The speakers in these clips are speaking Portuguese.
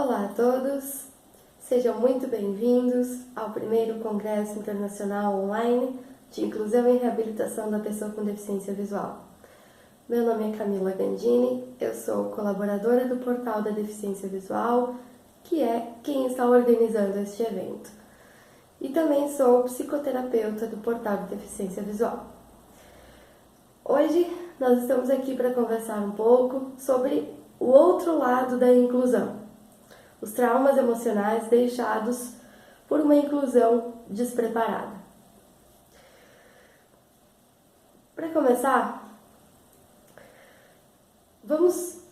Olá a todos, sejam muito bem-vindos ao primeiro Congresso Internacional Online de Inclusão e Reabilitação da Pessoa com Deficiência Visual. Meu nome é Camila Gandini, eu sou colaboradora do Portal da Deficiência Visual, que é quem está organizando este evento. E também sou psicoterapeuta do Portal da Deficiência Visual. Hoje nós estamos aqui para conversar um pouco sobre o outro lado da inclusão. Os traumas emocionais deixados por uma inclusão despreparada. Para começar, vamos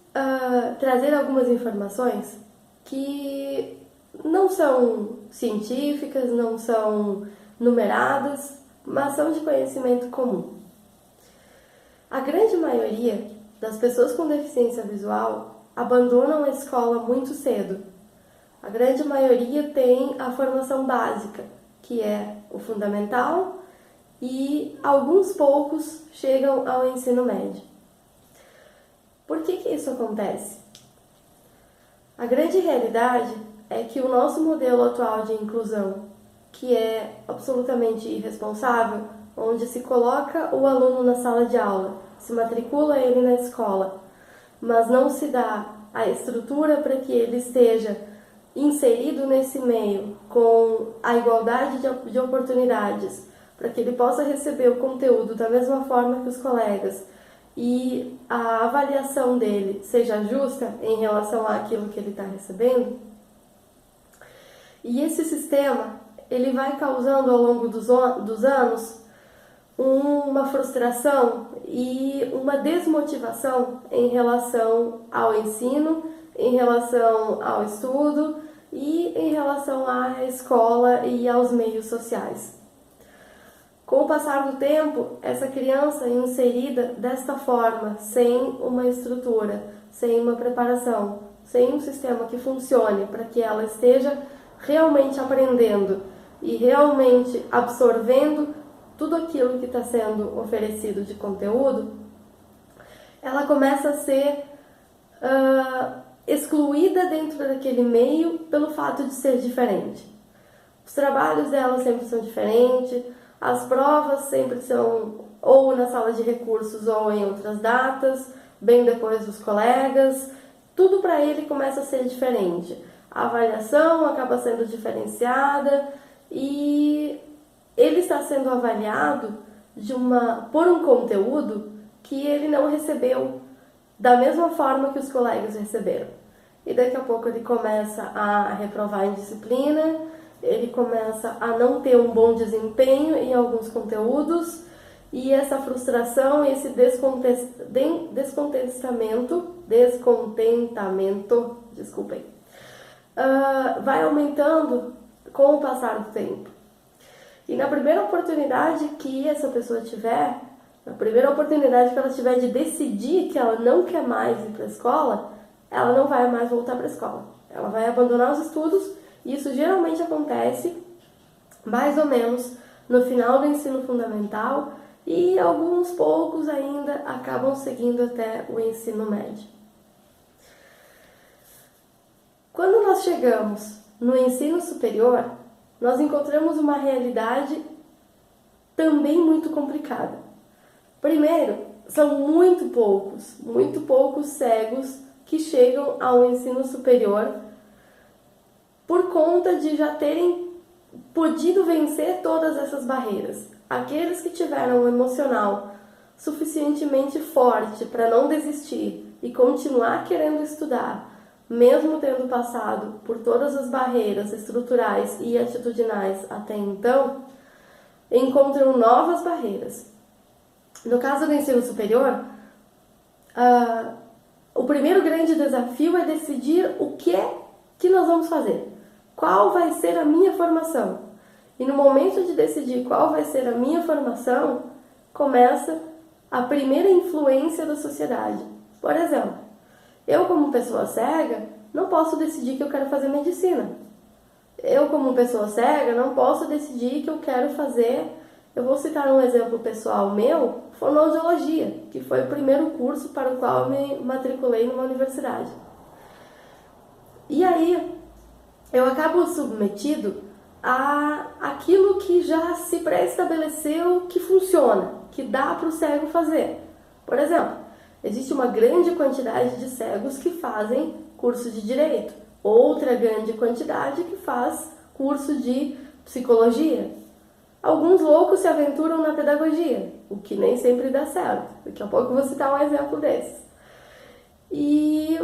trazer algumas informações que não são científicas, não são numeradas, mas são de conhecimento comum. A grande maioria das pessoas com deficiência visual abandonam a escola muito cedo. A grande maioria tem a formação básica, que é o fundamental, e alguns poucos chegam ao ensino médio. Por que isso acontece? A grande realidade é que o nosso modelo atual de inclusão, que é absolutamente irresponsável, onde se coloca o aluno na sala de aula, se matricula ele na escola, mas não se dá a estrutura para que ele esteja inserido nesse meio com a igualdade de oportunidades, para que ele possa receber o conteúdo da mesma forma que os colegas e a avaliação dele seja justa em relação àquilo que ele está recebendo. E esse sistema ele vai causando ao longo dos anos uma frustração e uma desmotivação em relação ao ensino, em relação ao estudo e em relação à escola e aos meios sociais. Com o passar do tempo, essa criança é inserida desta forma, sem uma estrutura, sem uma preparação, sem um sistema que funcione para que ela esteja realmente aprendendo e realmente absorvendo tudo aquilo que está sendo oferecido de conteúdo, ela começa a ser excluída dentro daquele meio pelo fato de ser diferente. Os trabalhos dela sempre são diferentes, as provas sempre são ou na sala de recursos ou em outras datas, bem depois dos colegas, tudo para ele começa a ser diferente. A avaliação acaba sendo diferenciada e ele está sendo avaliado por um conteúdo que ele não recebeu da mesma forma que os colegas receberam. E daqui a pouco ele começa a reprovar em disciplina, ele começa a não ter um bom desempenho em alguns conteúdos, e essa frustração, esse descontentamento, vai aumentando com o passar do tempo. E na primeira oportunidade que essa pessoa tiver, na primeira oportunidade que ela tiver de decidir que ela não quer mais ir para a escola, ela não vai mais voltar para a escola. Ela vai abandonar os estudos, e isso geralmente acontece mais ou menos no final do ensino fundamental, e alguns poucos ainda acabam seguindo até o ensino médio. Quando nós chegamos no ensino superior, nós encontramos uma realidade também muito complicada. Primeiro, são muito poucos cegos que chegam ao ensino superior por conta de já terem podido vencer todas essas barreiras. Aqueles que tiveram um emocional suficientemente forte para não desistir e continuar querendo estudar, mesmo tendo passado por todas as barreiras estruturais e atitudinais até então, encontram novas barreiras. No caso do ensino superior, o primeiro grande desafio é decidir o que é que nós vamos fazer. Qual vai ser a minha formação? E no momento de decidir qual vai ser a minha formação, começa a primeira influência da sociedade. Por exemplo, eu como pessoa cega não posso decidir que eu quero fazer medicina. Eu como pessoa cega não posso decidir que eu quero fazer... Eu vou citar um exemplo pessoal meu, fonoaudiologia, que foi o primeiro curso para o qual eu me matriculei numa universidade. E aí eu acabo submetido a aquilo que já se pré-estabeleceu que funciona, que dá para o cego fazer. Por exemplo, existe uma grande quantidade de cegos que fazem curso de direito, outra grande quantidade que faz curso de psicologia. Alguns loucos se aventuram na pedagogia, o que nem sempre dá certo. Daqui a pouco eu vou citar um exemplo desses. E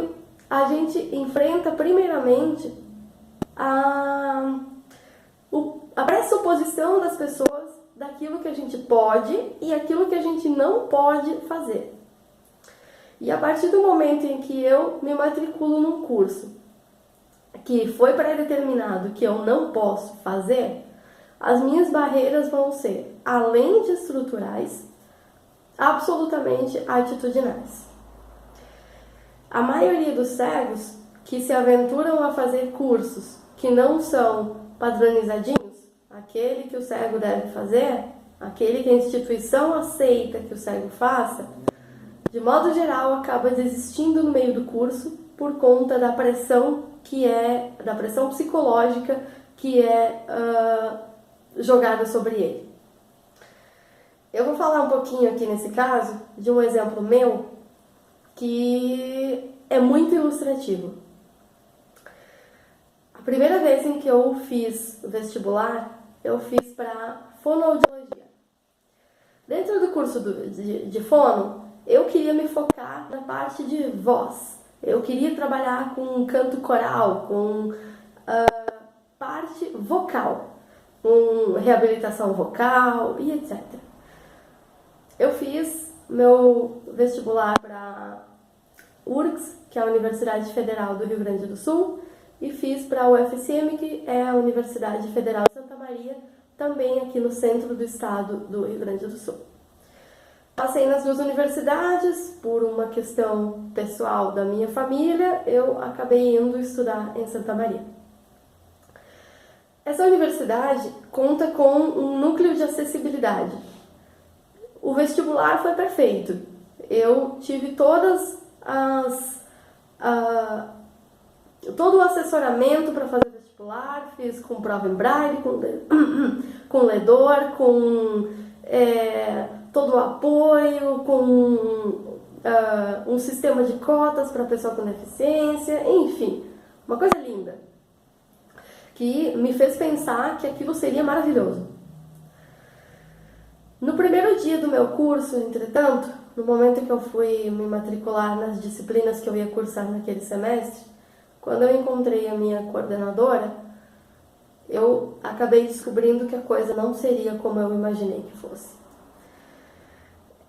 a gente enfrenta primeiramente a pressuposição das pessoas daquilo que a gente pode e aquilo que a gente não pode fazer. E a partir do momento em que eu me matriculo num curso que foi pré-determinado que eu não posso fazer, as minhas barreiras vão ser, além de estruturais, absolutamente atitudinais. A maioria dos cegos que se aventuram a fazer cursos que não são padronizadinhos, aquele que o cego deve fazer, aquele que a instituição aceita que o cego faça, de modo geral acaba desistindo no meio do curso por conta da pressão da pressão psicológica que é jogada sobre ele. Eu vou falar um pouquinho aqui nesse caso de um exemplo meu que é muito ilustrativo. A primeira vez em que eu fiz o vestibular, eu fiz para fonoaudiologia. Dentro do curso de fono, eu queria me focar na parte de voz. Eu queria trabalhar com canto coral, com parte vocal, com reabilitação vocal e etc. Eu fiz meu vestibular para URGS, que é a Universidade Federal do Rio Grande do Sul, e fiz para a UFSM, que é a Universidade Federal de Santa Maria, também aqui no centro do estado do Rio Grande do Sul. Passei nas duas universidades, por uma questão pessoal da minha família, eu acabei indo estudar em Santa Maria. Essa universidade conta com um núcleo de acessibilidade. O vestibular foi perfeito. Eu tive todo o assessoramento para fazer vestibular, fiz com prova em braille, com ledor, com todo o apoio, com um sistema de cotas para pessoa com deficiência, enfim, uma coisa linda, que me fez pensar que aquilo seria maravilhoso. No primeiro dia do meu curso, entretanto, no momento em que eu fui me matricular nas disciplinas que eu ia cursar naquele semestre, quando eu encontrei a minha coordenadora, eu acabei descobrindo que a coisa não seria como eu imaginei que fosse.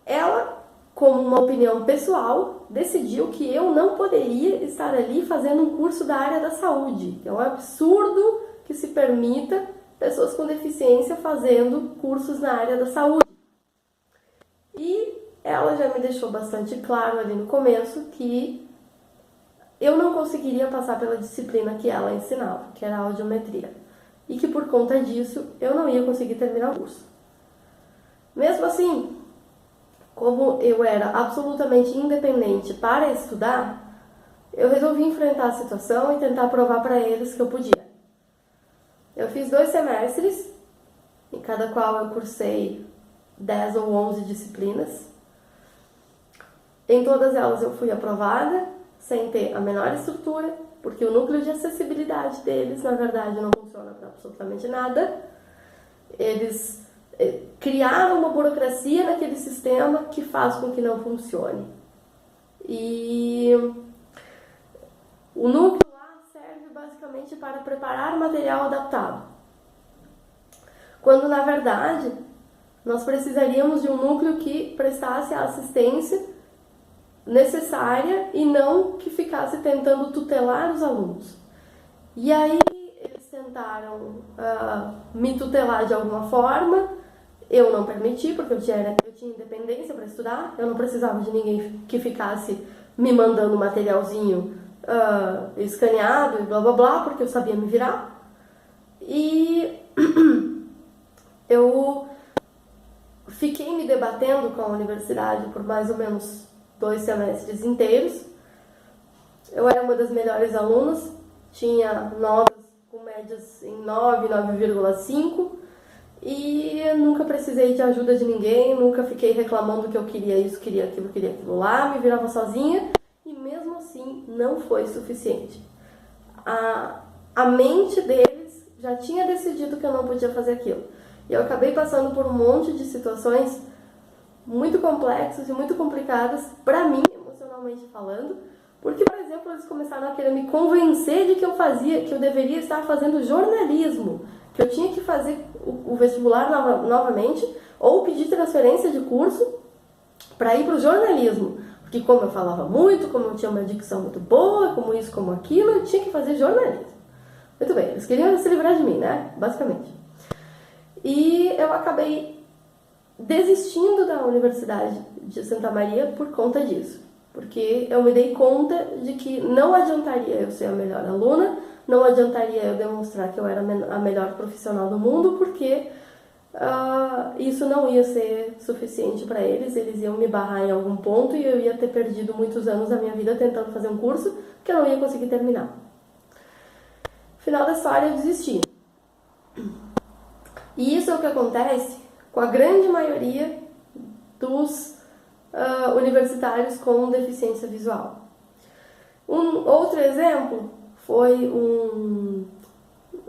Ela, como uma opinião pessoal, decidiu que eu não poderia estar ali fazendo um curso da área da saúde. É um absurdo que se permita pessoas com deficiência fazendo cursos na área da saúde. E ela já me deixou bastante claro ali no começo que eu não conseguiria passar pela disciplina que ela ensinava, que era a audiometria. E que por conta disso eu não ia conseguir terminar o curso. Mesmo assim, como eu era absolutamente independente para estudar, eu resolvi enfrentar a situação e tentar provar para eles que eu podia. Eu fiz 2 semestres, em cada qual eu cursei 10 ou 11 disciplinas. Em todas elas eu fui aprovada, sem ter a menor estrutura, porque o núcleo de acessibilidade deles, na verdade, não funciona para absolutamente nada. Eles criaram uma burocracia naquele sistema que faz com que não funcione. E o núcleo lá serve basicamente para preparar material adaptado, quando na verdade nós precisaríamos de um núcleo que prestasse a assistência necessária e não que ficasse tentando tutelar os alunos. E aí eles tentaram me tutelar de alguma forma. Eu não permiti, porque eu tinha independência para estudar, eu não precisava de ninguém que ficasse me mandando materialzinho escaneado e blá blá blá, porque eu sabia me virar. E eu fiquei me debatendo com a universidade por mais ou menos 2 semestres inteiros. Eu era uma das melhores alunas, tinha notas com médias em 9, 9,5 e nunca precisei de ajuda de ninguém, nunca fiquei reclamando que eu queria isso, queria aquilo lá, me virava sozinha e mesmo assim não foi suficiente. A mente deles já tinha decidido que eu não podia fazer aquilo. E eu acabei passando por um monte de situações muito complexas e muito complicadas para mim, emocionalmente falando, porque, por exemplo, eles começaram a querer me convencer de que eu deveria estar fazendo jornalismo, que eu tinha que fazer o vestibular novamente ou pedir transferência de curso para ir para o jornalismo. Porque como eu falava muito, como eu tinha uma dicção muito boa, como isso, como aquilo, eu tinha que fazer jornalismo. Muito bem, eles queriam se livrar de mim, né? Basicamente. E eu acabei desistindo da Universidade de Santa Maria por conta disso. Porque eu me dei conta de que não adiantaria eu ser a melhor aluna, não adiantaria eu demonstrar que eu era a melhor profissional do mundo, porque isso não ia ser suficiente para eles, eles iam me barrar em algum ponto e eu ia ter perdido muitos anos da minha vida tentando fazer um curso que eu não ia conseguir terminar. Final da história, eu desisti. E isso é o que acontece com a grande maioria dos universitários com deficiência visual. Um outro exemplo foi um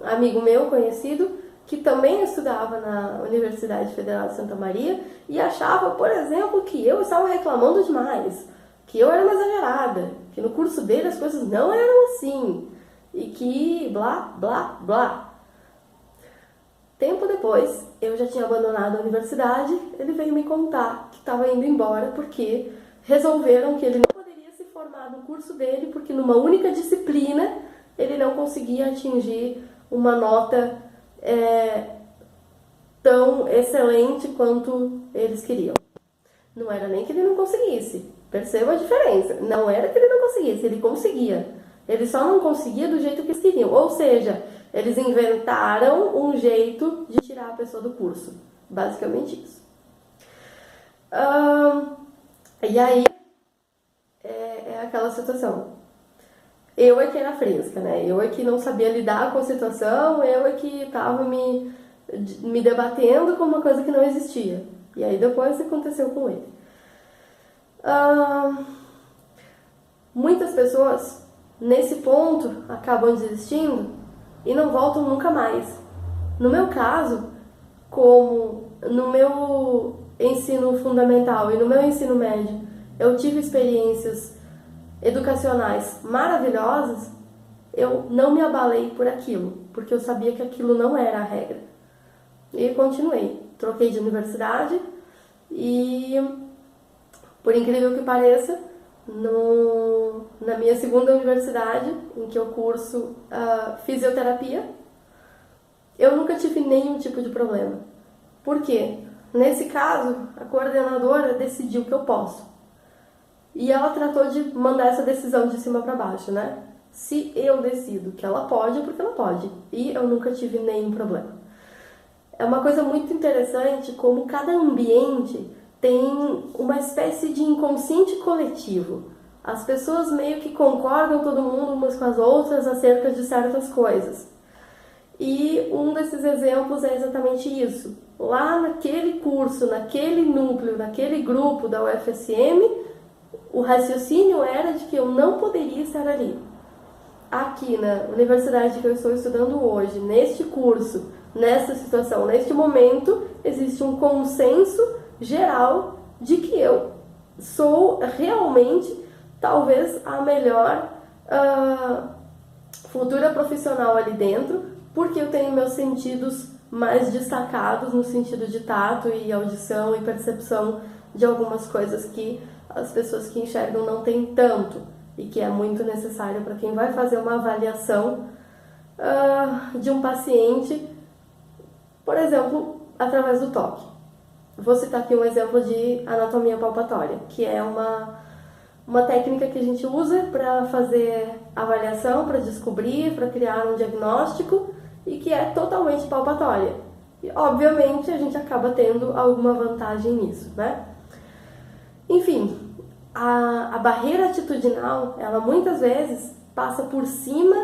amigo meu conhecido que também estudava na Universidade Federal de Santa Maria e achava, por exemplo, que eu estava reclamando demais, que eu era uma exagerada, que no curso dele as coisas não eram assim e que blá, blá, blá. Tempo depois, eu já tinha abandonado a universidade, ele veio me contar que estava indo embora porque resolveram que ele não poderia se formar no curso dele porque numa única disciplina ele não conseguia atingir uma nota tão excelente quanto eles queriam. Não era nem que ele não conseguisse, perceba a diferença, não era que ele não conseguisse, ele conseguia. Ele só não conseguia do jeito que eles queriam, ou seja, eles inventaram um jeito de tirar a pessoa do curso. Basicamente isso. E aí, é aquela situação. Eu é que era fresca, né? Eu é que não sabia lidar com a situação, eu é que estava me debatendo com uma coisa que não existia. E aí depois aconteceu com ele. Muitas pessoas, nesse ponto, acabam desistindo e não voltam nunca mais. No meu caso, como no meu ensino fundamental e no meu ensino médio, eu tive experiências educacionais maravilhosas, eu não me abalei por aquilo, porque eu sabia que aquilo não era a regra. E continuei. Troquei de universidade e, por incrível que pareça, na minha segunda universidade, em que eu curso fisioterapia, eu nunca tive nenhum tipo de problema. Por quê? Nesse caso, a coordenadora decidiu que eu posso. E ela tratou de mandar essa decisão de cima para baixo, né? Se eu decido que ela pode, é porque ela pode. E eu nunca tive nenhum problema. É uma coisa muito interessante como cada ambiente tem uma espécie de inconsciente coletivo. As pessoas meio que concordam todo mundo umas com as outras acerca de certas coisas. E um desses exemplos é exatamente isso. Lá naquele curso, naquele núcleo, naquele grupo da UFSM, o raciocínio era de que eu não poderia estar ali. Aqui na universidade que eu estou estudando hoje, neste curso, nessa situação, neste momento, existe um consenso geral de que eu sou realmente, talvez, a melhor futura profissional ali dentro, porque eu tenho meus sentidos mais destacados no sentido de tato e audição e percepção de algumas coisas que as pessoas que enxergam não têm tanto e que é muito necessário para quem vai fazer uma avaliação de um paciente, por exemplo, através do toque. Vou citar aqui um exemplo de anatomia palpatória, que é uma técnica que a gente usa para fazer avaliação, para descobrir, para criar um diagnóstico e que é totalmente palpatória. E, obviamente, a gente acaba tendo alguma vantagem nisso, né? Enfim, a barreira atitudinal, ela muitas vezes passa por cima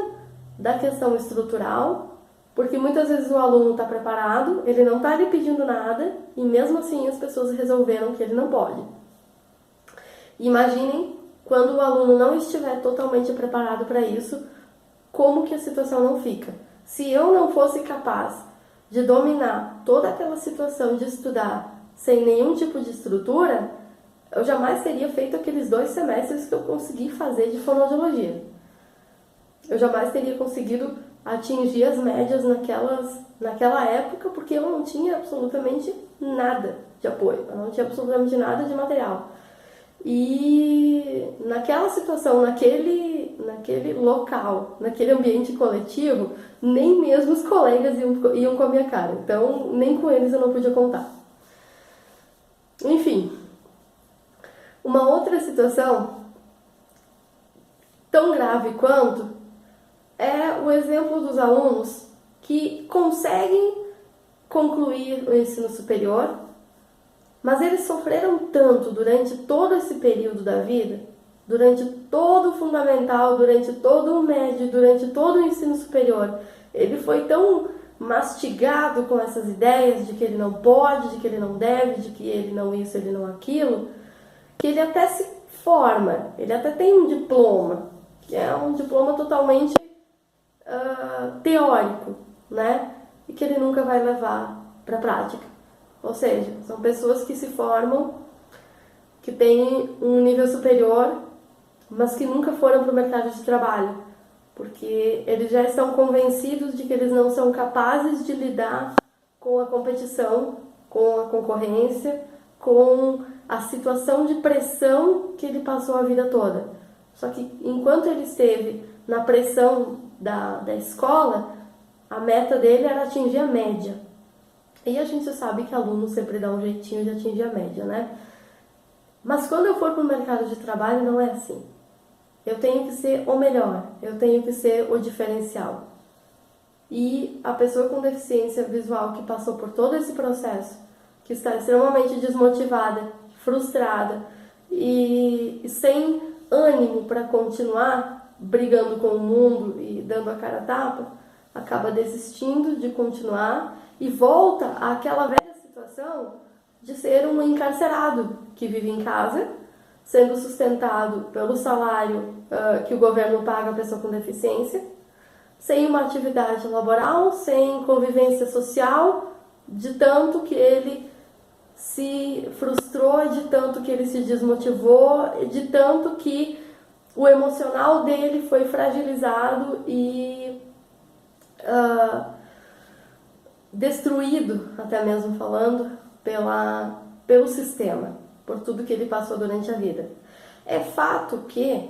da questão estrutural, porque muitas vezes o aluno está preparado, ele não está lhe pedindo nada, e mesmo assim as pessoas resolveram que ele não pode. Imaginem quando o aluno não estiver totalmente preparado para isso, como que a situação não fica. Se eu não fosse capaz de dominar toda aquela situação de estudar sem nenhum tipo de estrutura, eu jamais teria feito aqueles 2 semestres que eu consegui fazer de fonoaudiologia. Eu jamais teria conseguido atingir as médias naquela época, porque eu não tinha absolutamente nada de apoio, eu não tinha absolutamente nada de material. E naquela situação, naquele local, naquele ambiente coletivo, nem mesmo os colegas iam com a minha cara. Então, nem com eles eu não podia contar. Enfim, uma outra situação tão grave quanto é o exemplo dos alunos que conseguem concluir o ensino superior, mas eles sofreram tanto durante todo esse período da vida, durante todo o fundamental, durante todo o médio, durante todo o ensino superior. Ele foi tão mastigado com essas ideias de que ele não pode, de que ele não deve, de que ele não isso, ele não aquilo, que ele até se forma, ele até tem um diploma, que é um diploma totalmente teórico, né? E que ele nunca vai levar para a prática. Ou seja, são pessoas que se formam, que têm um nível superior, mas que nunca foram para o mercado de trabalho, porque eles já estão convencidos de que eles não são capazes de lidar com a competição, com a concorrência, com a situação de pressão que ele passou a vida toda. Só que enquanto ele esteve na pressão da escola, a meta dele era atingir a média. E a gente sabe que aluno sempre dá um jeitinho de atingir a média, né? Mas quando eu for para o mercado de trabalho, não é assim. Eu tenho que ser o melhor, eu tenho que ser o diferencial. E a pessoa com deficiência visual que passou por todo esse processo, que está extremamente desmotivada, frustrada e sem ânimo para continuar brigando com o mundo e dando a cara a tapa, acaba desistindo de continuar e volta àquela velha situação de ser um encarcerado que vive em casa, sendo sustentado pelo salário que o governo paga a pessoa com deficiência, sem uma atividade laboral, sem convivência social, de tanto que ele se frustrou, de tanto que ele se desmotivou, de tanto que o emocional dele foi fragilizado e destruído, até mesmo falando, pelo sistema, por tudo que ele passou durante a vida. É fato que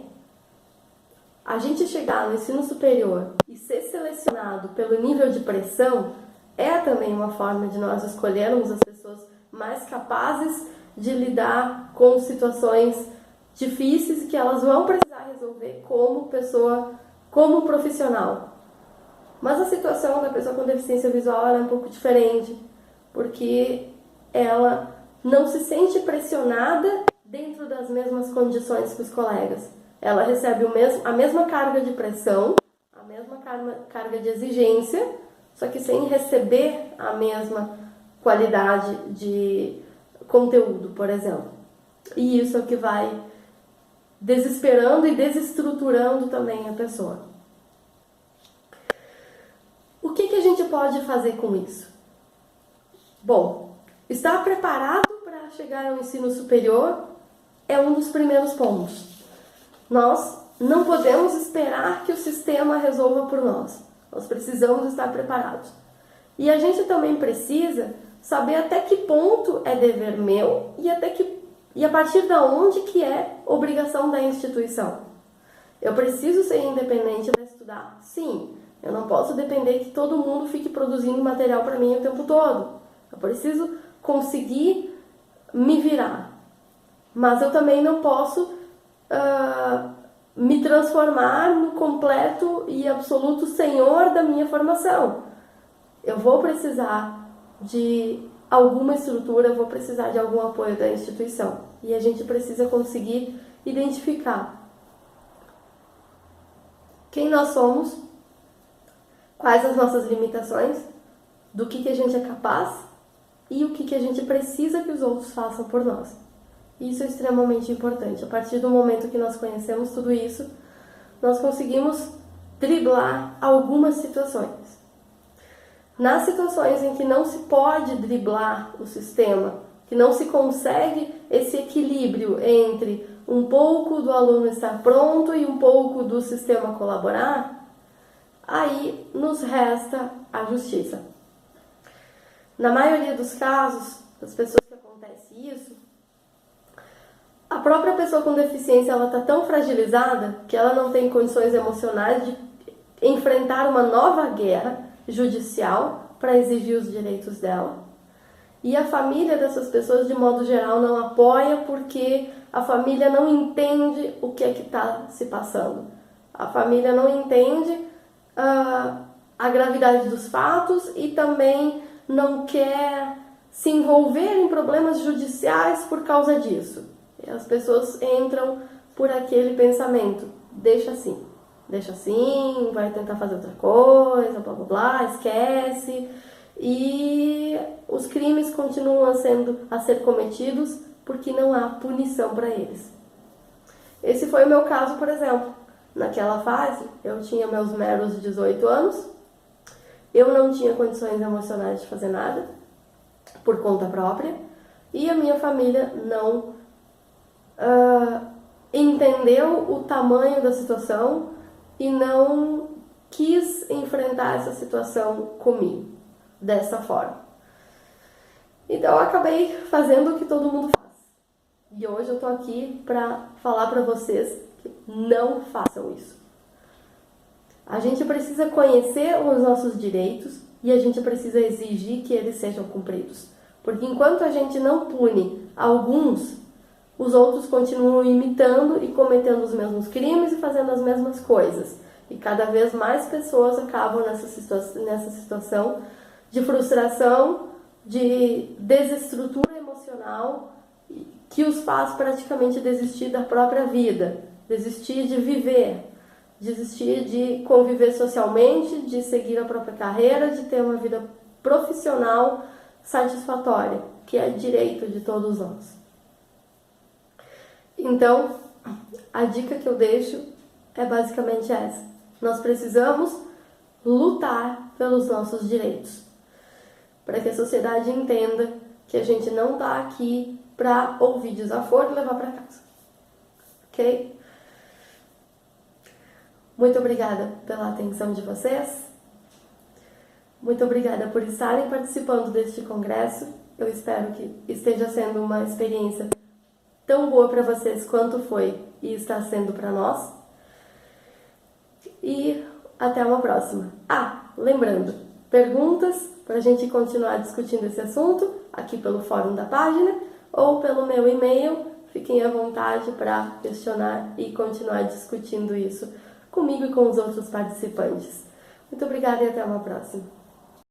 a gente chegar no ensino superior e ser selecionado pelo nível de pressão é também uma forma de nós escolhermos as pessoas mais capazes de lidar com situações difíceis que elas vão precisar resolver como pessoa, como profissional. Mas a situação da pessoa com deficiência visual é um pouco diferente, porque ela não se sente pressionada dentro das mesmas condições que os colegas. Ela recebe a mesma carga de pressão, a mesma carga de exigência, só que sem receber a mesma qualidade de conteúdo, por exemplo. E isso é o que vai desesperando e desestruturando também a pessoa. O que a gente pode fazer com isso? Bom, estar preparado para chegar ao ensino superior é um dos primeiros pontos. Nós não podemos esperar que o sistema resolva por nós. Nós precisamos estar preparados. E a gente também precisa saber até que ponto é dever meu e a partir de onde que é obrigação da instituição. Eu preciso ser independente para estudar? Sim. Eu não posso depender que todo mundo fique produzindo material para mim o tempo todo. Eu preciso conseguir me virar. Mas eu também não posso me transformar no completo e absoluto senhor da minha formação. Eu vou precisar de alguma estrutura, eu vou precisar de algum apoio da instituição. E a gente precisa conseguir identificar quem nós somos, quais as nossas limitações, do que a gente é capaz e o que a gente precisa que os outros façam por nós. Isso é extremamente importante. A partir do momento que nós conhecemos tudo isso, nós conseguimos driblar algumas situações. Nas situações em que não se pode driblar o sistema, que não se consegue esse equilíbrio entre um pouco do aluno estar pronto e um pouco do sistema colaborar, aí nos resta a justiça. Na maioria dos casos, das pessoas que acontece isso, a própria pessoa com deficiência ela está tão fragilizada que ela não tem condições emocionais de enfrentar uma nova guerra judicial para exigir os direitos dela. E a família dessas pessoas, de modo geral, não apoia porque a família não entende o que é que está se passando. A família não entende a gravidade dos fatos e também não quer se envolver em problemas judiciais por causa disso. E as pessoas entram por aquele pensamento, deixa assim, vai tentar fazer outra coisa, blá blá blá, esquece. E os crimes continuam a ser cometidos porque não há punição para eles. Esse foi o meu caso, por exemplo. Naquela fase, eu tinha meus meros 18 anos, eu não tinha condições emocionais de fazer nada, por conta própria, e a minha família não entendeu o tamanho da situação e não quis enfrentar essa situação comigo, dessa forma. Então eu acabei fazendo o que todo mundo faz. E hoje eu tô aqui para falar para vocês que não façam isso. A gente precisa conhecer os nossos direitos e a gente precisa exigir que eles sejam cumpridos. Porque enquanto a gente não pune alguns, os outros continuam imitando e cometendo os mesmos crimes e fazendo as mesmas coisas. E cada vez mais pessoas acabam nessa situação de frustração, de desestrutura emocional, que os faz praticamente desistir da própria vida, desistir de viver, desistir de conviver socialmente, de seguir a própria carreira, de ter uma vida profissional satisfatória, que é direito de todos nós. Então, a dica que eu deixo é basicamente essa. Nós precisamos lutar pelos nossos direitos, para que a sociedade entenda que a gente não está aqui para ouvir desaforo e levar para casa. Ok? Muito obrigada pela atenção de vocês. Muito obrigada por estarem participando deste congresso. Eu espero que esteja sendo uma experiência tão boa para vocês quanto foi e está sendo para nós. E até uma próxima. Lembrando, perguntas para a gente continuar discutindo esse assunto aqui pelo fórum da página ou pelo meu e-mail. Fiquem à vontade para questionar e continuar discutindo isso comigo e com os outros participantes. Muito obrigada e até uma próxima.